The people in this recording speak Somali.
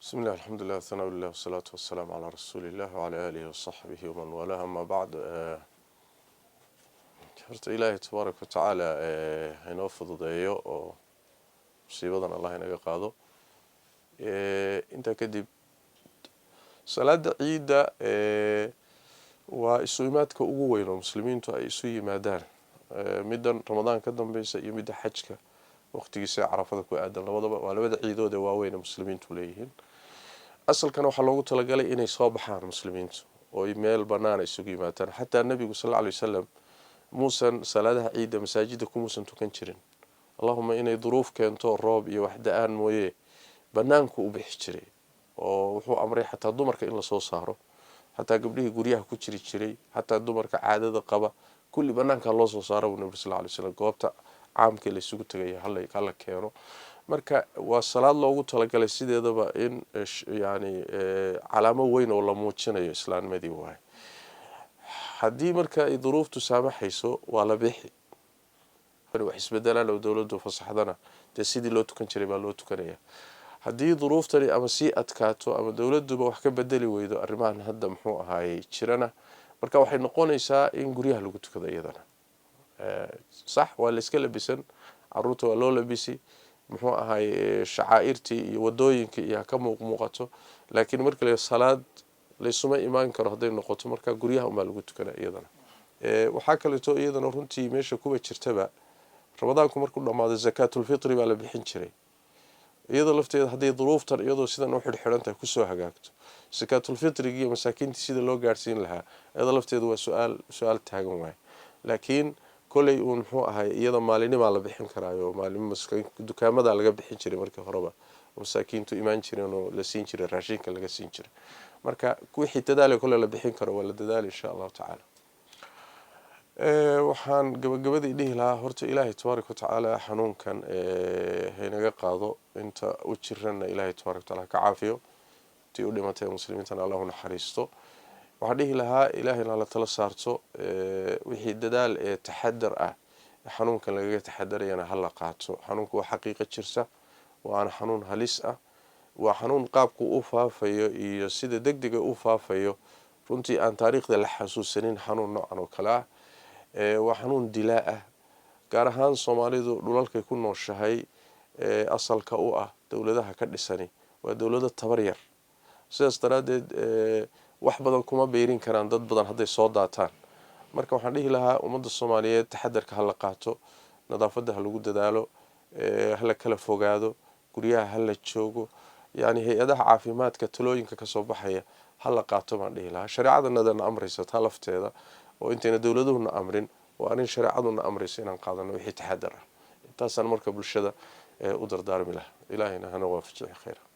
بسم الله الحمد لله والثناء لله والصلاة والسلام على رسول الله وعلى آله وصحبه ومن والاه أما بعد horta ilaahay tabaaraka wa tacaala haynoo fududeeyo oo musiibadan allah inaga qaado inta kadib salaada ciida waa isu imaadka ugu weyn oo muslimiintu ay isu yimaadaan middan ramadaan ka dambaysa iyo midda xajka waqtigiisa carafada ku aadan labadaba waa labada ciidood ee waaweyn ee muslimiintu leeyihiin asalkan waxaa loogu talagalay inay soo baxaan muslimiintu oo meel bannaan isugu yimaadaan xataa nabigu sallallahu alayhi wasallam muusan salaadaha ciida masaajida kumuusan tukan jirin allahumma inay duruuf keento roob iyo wax da'aan mooye bannaanku u bixi jiray oo wuxuu amray xataa dumarka in la soo saaro xataa gabdhihii guryaha ku jiri jiray xataa dumarka caadada qaba kulli bannaanka loo soo saaro nabiga sallallahu alayhi wasallam goobta caamka la isugu tagay hala keeno marka waa salaad loogu talagalay sideedaba in yani calaamo weyn oo la muujinayo islaamnimadii waay haddii marka ay duruuftu saamaxayso waa la bixi wax isbedelaan oo dawladdu fasaxdana dee sidii loo tukan jiray baa loo tukanaya haddii duruuftani ama sii adkaato ama dawladduba wax ka bedeli weydo arrimahan hadda muxuu ahaayey jirana marka waxay noqonaysaa in guryaha lagu tukado iyadana sax waa la iska labisan caruurta waa loo labisi muxuu ahaayey shacaa'irtii iyo wadooyinkii iyo ka muuqato laakiin marka la salaad laysuma imaan karo hadday noqoto marka guryaha uma lagu tukana iyadana waxaa kaleeto iyadana runtii meesha kuba jirtaba ramadaanku markuu dhamaado zakaatul fitri baa la bixin jiray iyadoo lafteeda hadday duruuftan iyadoo sidan u xidhxidhantahay kusoo hagaagto zakaatul fitriga iyo masaakiintii sida loo gaarsiin lahaa iyadoo lafteeda waa su-aal taagan waay laakiin kolay uun muxuu ahay iyada maalinimaa la bixin karaayo maalin dukaamada laga bixin jiray markii horeba masaakiintu imaan jireen oo la siin jiray raashinka laga siin jiray marka wixii dadaal kale la bixin karo waa la dadaal insha Allah taala waxaan gabagabadii dhihi lahaa horta ilaahay tabaaraka wa tacaala xanuunkan haynaga qaado inta u jirana ilaahay tabaaraka wa tacaala ka caafiyo tii u dhimatay muslimiintana Allah u naxariisto waxaan dhihi lahaa ilaahayna la tala saarto wixii dadaal ee taxadar ah xanuunkan lagaga taxadarayana hala qaato xanuunku waa xaqiiqo jirta waana xanuun halis ah waa xanuun qaabku u faafayo iyo sida degdega u faafayo runtii aan taariikhda la xasuusanin xanuun noocan oo kale ah waa xanuun dilaa ah gaar ahaan Soomaalidu dhulalkay ku nooshahay asalka u ah dawladaha ka dhisani waa dawlado tabar yar sidaas daraadeed wax badan kuma beerin karaan dad badan hadday soo daataan marka waxaan dhihi lahaa ummadda Soomaaliyeed taxadarka hala qaato nadaafadda lagu dadaalo hala kala fogaado guryaha hala joogo yani hay'adaha caafimaadka talooyinka ka soo baxaya hala qaato baan dhihi lahaa shariicadana amraysa ta lafteeda oo intayna dawladuhuna amrin waa in shariicaduna amraysa inaan qaadano wixii taxadar ah intaasaan marka bulshada u dardaarmi lahaa ilaahayna hana waafajiyo khayr